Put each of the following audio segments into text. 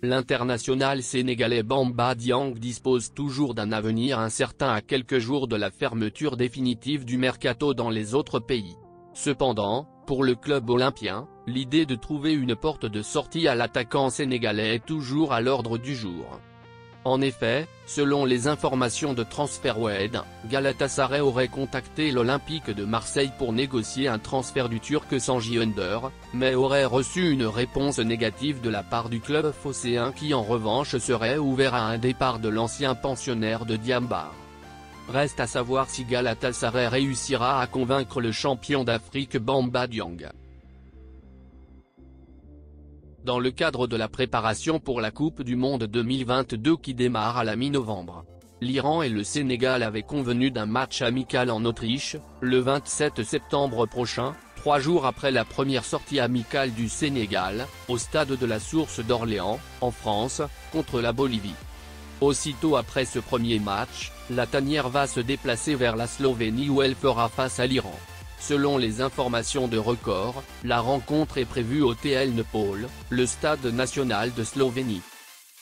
L'international sénégalais Bamba Dieng dispose toujours d'un avenir incertain à quelques jours de la fermeture définitive du mercato dans les autres pays. Cependant, pour le club olympien, l'idée de trouver une porte de sortie à l'attaquant sénégalais est toujours à l'ordre du jour. En effet, selon les informations de TransferWed, Galatasaray aurait contacté l'Olympique de Marseille pour négocier un transfert du Turc Sanji Under, mais aurait reçu une réponse négative de la part du club phocéen qui en revanche serait ouvert à un départ de l'ancien pensionnaire de Diambar. Reste à savoir si Galatasaray réussira à convaincre le champion d'Afrique Bamba Dieng. Dans le cadre de la préparation pour la Coupe du Monde 2022 qui démarre à la mi-novembre, l'Iran et le Sénégal avaient convenu d'un match amical en Autriche, le 27 septembre prochain, 3 jours après la première sortie amicale du Sénégal, au stade de la Source d'Orléans, en France, contre la Bolivie. Aussitôt après ce premier match, la tanière va se déplacer vers la Slovénie où elle fera face à l'Iran. Selon les informations de Record, la rencontre est prévue au TL Nepal, le stade national de Slovénie.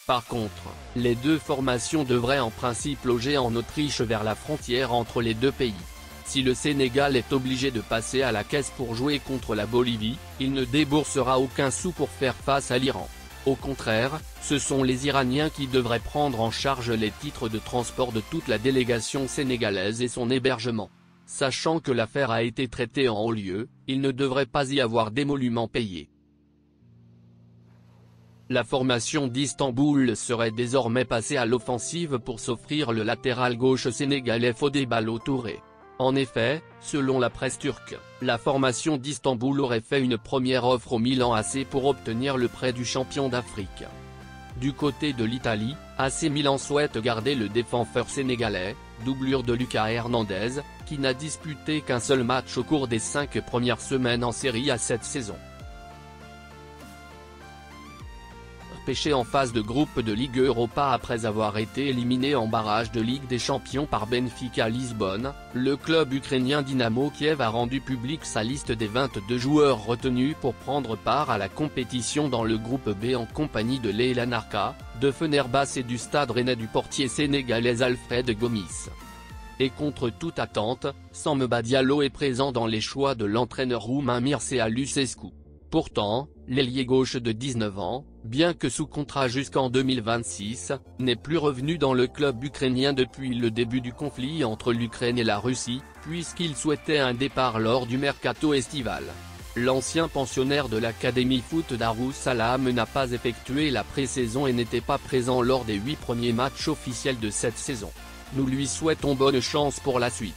Par contre, les deux formations devraient en principe loger en Autriche vers la frontière entre les deux pays. Si le Sénégal est obligé de passer à la caisse pour jouer contre la Bolivie, il ne déboursera aucun sou pour faire face à l'Iran. Au contraire, ce sont les Iraniens qui devraient prendre en charge les titres de transport de toute la délégation sénégalaise et son hébergement. Sachant que l'affaire a été traitée en haut lieu, il ne devrait pas y avoir d'émoluments payés. La formation d'Istanbul serait désormais passée à l'offensive pour s'offrir le latéral gauche sénégalais Fodé Ballo-Touré. En effet, selon la presse turque, la formation d'Istanbul aurait fait une première offre au Milan AC pour obtenir le prêt du champion d'Afrique. Du côté de l'Italie, AC Milan souhaite garder le défenseur sénégalais, doublure de Lucas Hernandez, qui n'a disputé qu'un seul match au cours des 5 premières semaines en Série A cette saison. Repêché en phase de groupe de Ligue Europa après avoir été éliminé en barrage de Ligue des Champions par Benfica Lisbonne, le club ukrainien Dynamo Kiev a rendu publique sa liste des 22 joueurs retenus pour prendre part à la compétition dans le groupe B en compagnie de Leyla Narka, de Fenerbahçe et du Stade Rennais du portier sénégalais Alfred Gomis. Et contre toute attente, Samba Diallo est présent dans les choix de l'entraîneur roumain Mircea Lucescu. Pourtant, l'ailier gauche de 19 ans, bien que sous contrat jusqu'en 2026, n'est plus revenu dans le club ukrainien depuis le début du conflit entre l'Ukraine et la Russie, puisqu'il souhaitait un départ lors du mercato estival. L'ancien pensionnaire de l'académie foot Darussalam n'a pas effectué la pré-saison et n'était pas présent lors des 8 premiers matchs officiels de cette saison. Nous lui souhaitons bonne chance pour la suite.